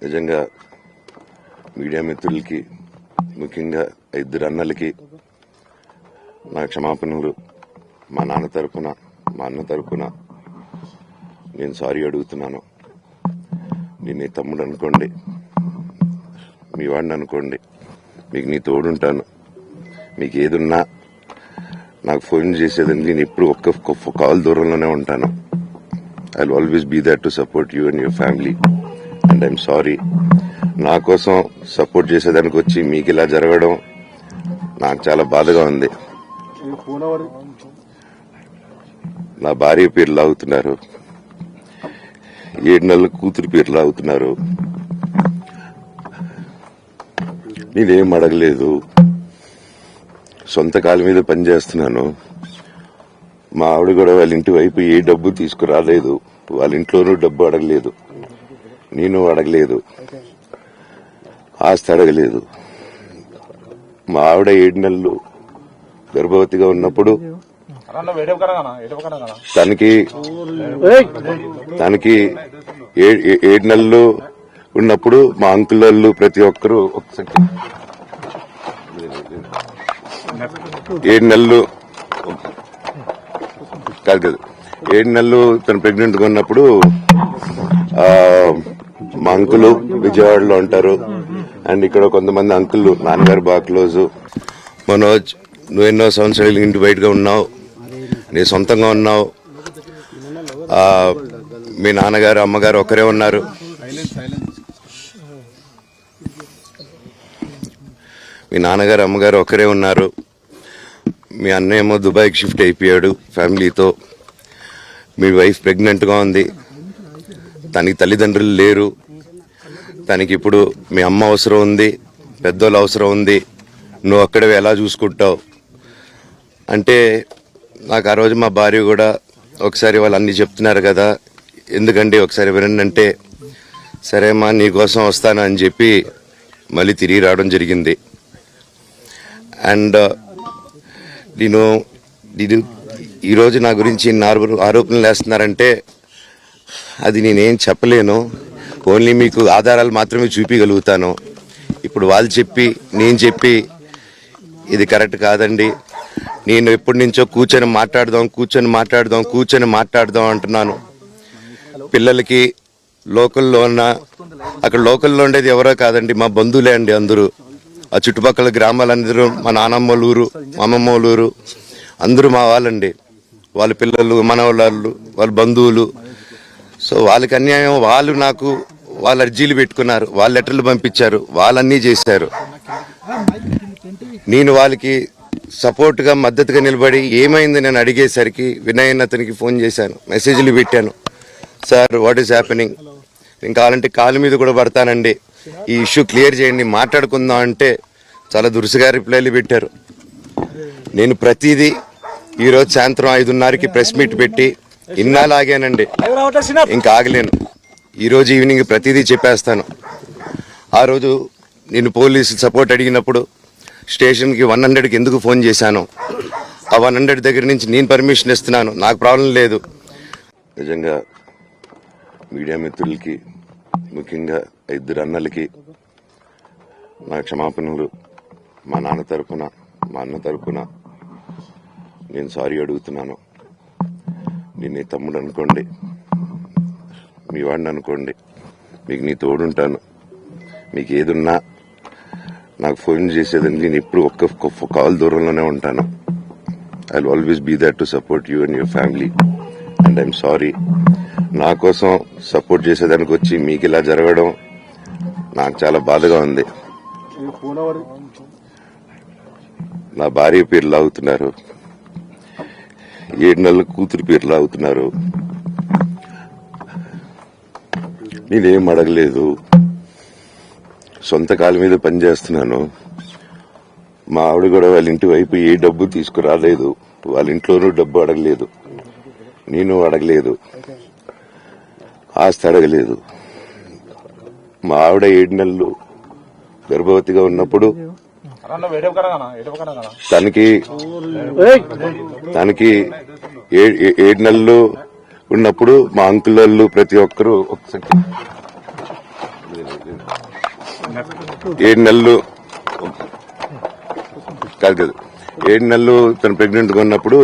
నిజంగా మీడియా మిత్రులకి, ముఖ్యంగా ఇద్దరు అన్నలకి నా క్షమాపణలు. మా నాన్న తరపున, మా అన్న తరపున నేను సారీ అడుగుతున్నాను. నేను నీ తమ్ముడు అనుకోండి, మీ వాడిని అనుకోండి, మీకు నీ తోడుంటాను. మీకు ఏదున్నా నాకు ఫోన్ చేసేదని నేను ఎప్పుడు ఒక్క కాల్ దూరంలోనే ఉంటాను. I will always be there to support you and your family. And I'm sorry. నా కోసం సపోర్ట్ చేసేదానికి వచ్చి మీకు ఇలా జరగడం నాకు చాలా బాధగా ఉంది. నా భార్య పేరు లాగుతున్నారు, 7 నెలల కూతురు పేరు లాగుతున్నారు. నేనేం అడగలేదు, సొంత కాళ్ళ మీద పనిచేస్తున్నాను. మా ఆవిడ కూడా వాళ్ళ ఇంటి వైపు ఏ డబ్బు తీసుకురాలేదు, వాళ్ళ ఇంట్లోనూ డబ్బు అడగలేదు, నేను అడగలేదు, ఆస్తి అడగలేదు. మా ఆవిడ 7 నెలలు గర్భవతిగా ఉన్నప్పుడు తనకి 7 నెలలు ఉన్నప్పుడు మా అంకుల్ వాళ్ళు ప్రతి ఒక్కరు 7 నెలలు కాదు 7 నెలలు తను ప్రెగ్నెంట్ గా ఉన్నప్పుడు మా అంకులు విజయవాడలో ఉంటారు. అండ్ ఇక్కడ కొంతమంది అంకుల్ నాన్నగారు బాగా క్లోజు. మనోజ్, నువ్వు ఎన్నో సంవత్సరాలు ఇంటి బయటగా ఉన్నావు, నీ సొంతంగా ఉన్నావు. మీ నాన్నగారు అమ్మగారు ఒక్కరే ఉన్నారు. మీ నాన్నగారు అమ్మగారు ఒక్కరే ఉన్నారు. మీ అన్న ఏమో దుబాయ్కి షిఫ్ట్ అయిపోయాడు ఫ్యామిలీతో. మీ వైఫ్ ప్రెగ్నెంట్గా ఉంది, తనకి తల్లిదండ్రులు లేరు. తనకి ఇప్పుడు మీ అమ్మ అవసరం ఉంది, పెద్దోళ్ళు అవసరం ఉంది. నువ్వు అక్కడే ఎలా చూసుకుంటావు అంటే, నాకు ఆ రోజు మా భార్య కూడా ఒకసారి వాళ్ళు అన్ని చెప్తున్నారు కదా, ఎందుకండి ఒకసారి వినండి అంటే, సరేమ్మా నీకోసం వస్తాను అని చెప్పి మళ్ళీ తిరిగి రావడం జరిగింది. అండ్ నేను ఈరోజు నా గురించి ఆరోపణలు వేస్తున్నారంటే అది నేనేం చెప్పలేను. ఓన్లీ మీకు ఆధారాలు మాత్రమే చూపించగలుగుతాను. ఇప్పుడు వాళ్ళు చెప్పి నేను చెప్పి ఇది కరెక్ట్ కాదండి. నేను ఎప్పటి నుంచో కూర్చొని మాట్లాడదాం అంటున్నాను. పిల్లలకి లోకల్లో అక్కడ లోకల్లో ఉండేది ఎవరో కాదండి, మా బంధువులే అండి అందరూ. ఆ చుట్టుపక్కల గ్రామాలందరూ మా నానమ్మ ఊరు, మా అమ్మమ్మ ఊరు అందరూ మా వాళ్ళండి. వాళ్ళ పిల్లలు, మనవాళ్ళు, వాళ్ళ బంధువులు. సో వాళ్ళకి అన్యాయం, వాళ్ళు నాకు వాళ్ళ అర్జీలు పెట్టుకున్నారు, వాళ్ళ లెటర్లు పంపించారు, వాళ్ళన్నీ చేశారు. నేను వాళ్ళకి సపోర్ట్గా మద్దతుగా నిలబడి ఏమైంది నేను అడిగేసరికి వినయ్ అతనికి ఫోన్ చేశాను, మెసేజ్లు పెట్టాను. సార్ వాట్ ఈస్ హ్యాపెనింగ్, నేను కావాలంటే కాలు మీద కూడా పడతానండి, ఈ ఇష్యూ క్లియర్ చేయండి, మాట్లాడుకుందాం అంటే చాలా దురుసుగా రిప్లైలు పెట్టారు. నేను ప్రతిదీ ఈరోజు సాయంత్రం 5:30కి ప్రెస్ మీట్ పెట్టి ఇన్నాళ్ళు ఆగానండి, ఇంకా ఆగలేను. ఈరోజు ఈవినింగ్ ప్రతిదీ చెప్పేస్తాను. ఆ రోజు నేను పోలీసు సపోర్ట్ అడిగినప్పుడు స్టేషన్కి 100కి ఎందుకు ఫోన్ చేశాను, ఆ 100 దగ్గర నుంచి నేను పర్మిషన్ ఇస్తున్నాను, నాకు ప్రాబ్లం లేదు. నిజంగా మీడియా మిత్రులకి, ముఖ్యంగా ఇద్దరు అన్నలకి నా క్షమాపణలు. మా నాన్న తరపున, మా అన్న తరపున నేను సారీ అడుగుతున్నాను. నేను నీ తమ్ముడు అనుకోండి, మీ వాడిని అనుకోండి, మీకు నీ తోడుంటాను. మీకు ఏదున్నా నాకు ఫోన్ చేసేదని నేను ఎప్పుడు ఒక్క కాల్ దూరంలోనే ఉంటాను. I will always be there to support you and your family. And I'm sorry. నా కోసం సపోర్ట్ చేసేదానికి వచ్చి మీకు ఇలా జరగడం నాకు చాలా బాధగా ఉంది. నా భార్య పేరు లాగుతున్నారు, 7 నెలల కూతురు పేరు లాగుతున్నారు. నేనేం అడగలేదు, సొంత కాళ్ళ మీద పనిచేస్తున్నాను. మా ఆవిడ కూడా వాళ్ళ ఇంటి వైపు ఏ డబ్బు తీసుకురాలేదు, వాళ్ళ ఇంట్లోనూ డబ్బు అడగలేదు, నేను అడగలేదు, ఆస్తి అడగలేదు. మా ఆవిడ 7 నెలలు గర్భవతిగా ఉన్నప్పుడు తనకి 7 నెలలు ఉన్నప్పుడు మా అంకుల్ వాళ్ళు ప్రతి ఒక్కరు ఒకసారి 7 నెలలు కాదు 7 నెలలు తను ప్రెగ్నెంట్ గా ఉన్నప్పుడు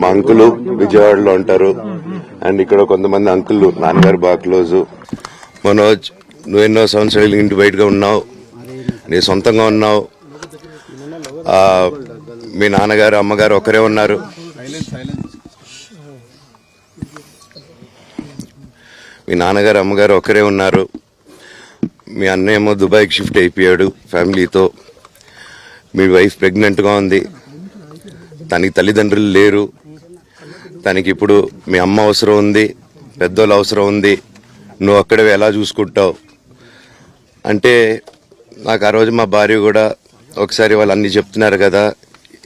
మా అంకుల్ విజయవాడలో ఉంటారు. అండ్ ఇక్కడ కొంతమంది అంకుల్ నాన్నగారు బాగా క్లోజు. మనోజ్, నువ్వు ఎన్నో సంవత్సరాలు ఇంటి బయటగా ఉన్నావు, నీ సొంతంగా ఉన్నావు. మీ నాన్నగారు అమ్మగారు ఒకరే ఉన్నారు. మీ నాన్నగారు అమ్మగారు ఒకరే ఉన్నారు. మీ అన్నయ్య ఏమో దుబాయ్కి షిఫ్ట్ అయిపోయాడు ఫ్యామిలీతో. మీ వైఫ్ ప్రెగ్నెంట్గా ఉంది. తనకి తల్లిదండ్రులు లేరు. తనకి ఇప్పుడు మీ అమ్మ అవసరం ఉంది, పెద్దోళ్ళు అవసరం ఉంది. నువ్వు అక్కడే ఎలా చూసుకుంటావు అంటే, నాకు ఆ రోజు మా భార్య కూడా ఒకసారి వాళ్ళు అన్నీ చెప్తున్నారు కదా,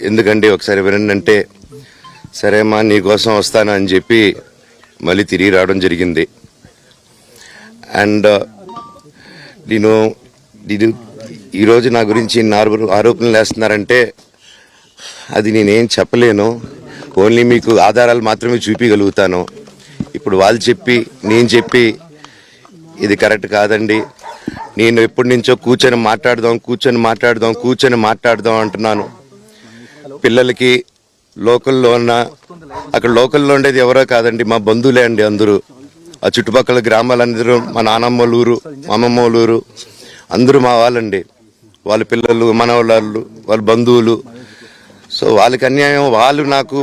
ఎందుకండి ఒకసారి వినండి అంటే, సరేమ్మా నీకోసం వస్తాను అని చెప్పి మళ్ళీ తిరిగి రావడం జరిగింది. అండ్ నేను ఈరోజు నా గురించి ఆరోపణలు వేస్తున్నారంటే అది నేనేం చెప్పలేను. ఓన్లీ మీకు ఆధారాలు మాత్రమే చూపించగలుగుతాను. ఇప్పుడు వాళ్ళు చెప్పి నేను చెప్పి ఇది కరెక్ట్ కాదండి, నేను ఎప్పటి నుంచో కూర్చొని మాట్లాడదాం అంటున్నాను. పిల్లలకి లోకల్లో ఉన్న, అక్కడ లోకల్లో ఉండేది ఎవరో కాదండి, మా బంధువులే అండి అందరూ. ఆ చుట్టుపక్కల గ్రామాలందరూ మా నానమ్మ ఊరు, మా అమ్మమ్మ ఊరు అందరూ మా వాళ్ళండి. వాళ్ళ పిల్లలు, మనవాళ్ళు, వాళ్ళ బంధువులు. సో వాళ్ళకి అన్యాయం, వాళ్ళు నాకు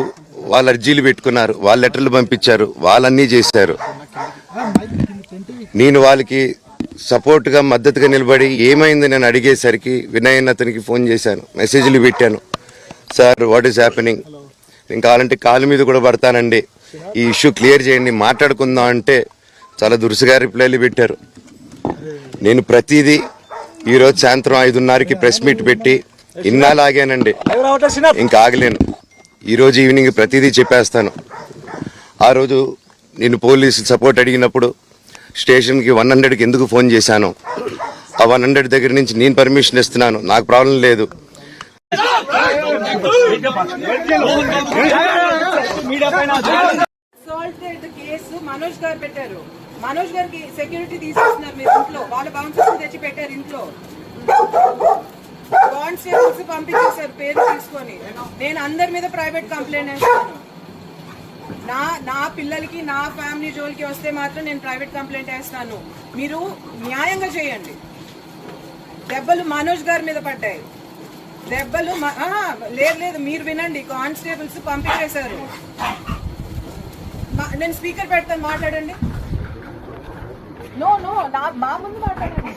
వాళ్ళ అర్జీలు పెట్టుకున్నారు, వాళ్ళ లెటర్లు పంపించారు, వాళ్ళన్నీ చేశారు. నేను వాళ్ళకి సపోర్ట్గా మద్దతుగా నిలబడి ఏమైంది నేను అడిగేసరికి వినయ్ అతనికి ఫోన్ చేశాను, మెసేజ్లు పెట్టాను. సార్ వాట్ ఈస్ హ్యాపెనింగ్, నేను కావాలంటే కాలు మీద కూడా పడతానండి, ఈ ఇష్యూ క్లియర్ చేయండి, మాట్లాడుకుందాం అంటే చాలా దురుసుగా రిప్లైలు పెట్టారు. నేను ప్రతిదీ ఈరోజు సాయంత్రం 5:30కి ప్రెస్ మీట్ పెట్టి ఇన్నాళ్ళు ఆగానండి, ఇంకా ఆగలేను. ఈరోజు ఈవినింగ్ ప్రతిదీ చెప్పేస్తాను. ఆ రోజు నేను పోలీసు సపోర్ట్ అడిగినప్పుడు స్టేషన్కి 100కి ఎందుకు ఫోన్ చేశాను, ఆ 100 దగ్గర నుంచి నేను పర్మిషన్ ఇస్తున్నాను, నాకు ప్రాబ్లం లేదు. కేసు మనోజ్ గారు పెట్టారు. మనోజ్ గారికి సెక్యూరిటీ తీసేస్తున్నారు మీరు ఇంట్లో, వాళ్ళ బౌన్సర్స్ తెచ్చి పెట్టారు ఇంట్లో. కానిస్టేబుల్స్ పంపించేశారు పేరు తీసుకొని. నేను అందరి మీద ప్రైవేట్ కంప్లైంట్ వేస్తాను. నా పిల్లలకి నా ఫ్యామిలీ జోలికి వస్తే మాత్రం నేను ప్రైవేట్ కంప్లైంట్ వేస్తాను. మీరు న్యాయంగా చేయండి. దెబ్బలు మనోజ్ గారి మీద పడ్డాయి. దెబ్బలు లేదు మీరు వినండి, కానిస్టేబుల్స్ పంపించేశారు. నేను స్పీకర్ పెడతాను, మాట్లాడండి. నో మా ముందు మాట్లాడండి.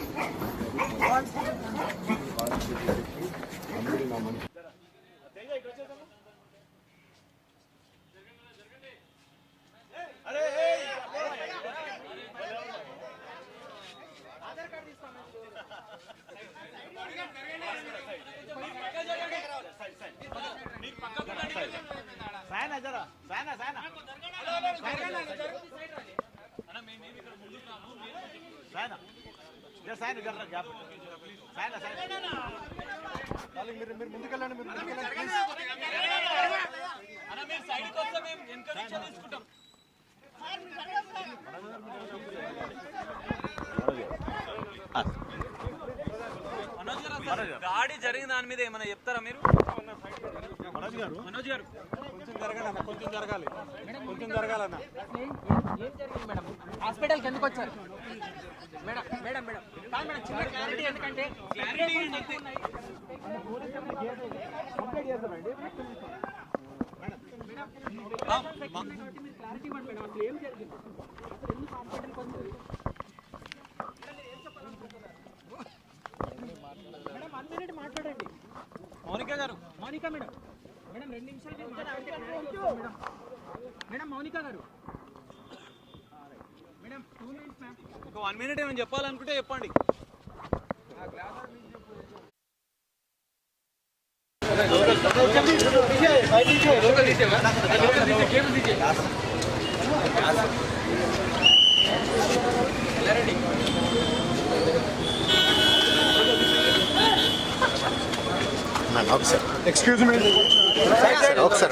గాడి జరిగిన దాని మీద ఏమైనా చెప్తారా మీరు? మనోజ్ గారు కొంచెం జరగాలన్నా. ఏం జరిగింది మేడం? హాస్పిటల్కి ఎందుకు వచ్చారు మేడం? మేడం మేడం కాదు మేడం, చిన్న క్లారిటీ, ఎందుకంటే మాట్లాడండి. మౌనిక మేడం 2 నిమిషాలు మేడం. మౌనిక గారు మేడం 2 మినిట్స్ మ్యామ్. ఒక 1 మినిట్ ఏమైనా చెప్పాలనుకుంటే చెప్పండి. Excuse me. Sir.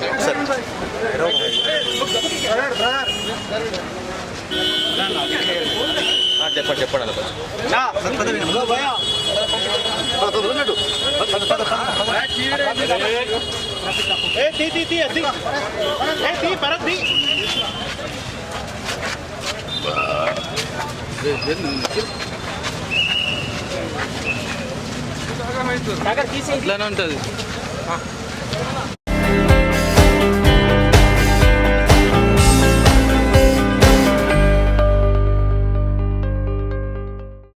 ఇట్లానే ఉంటుంది.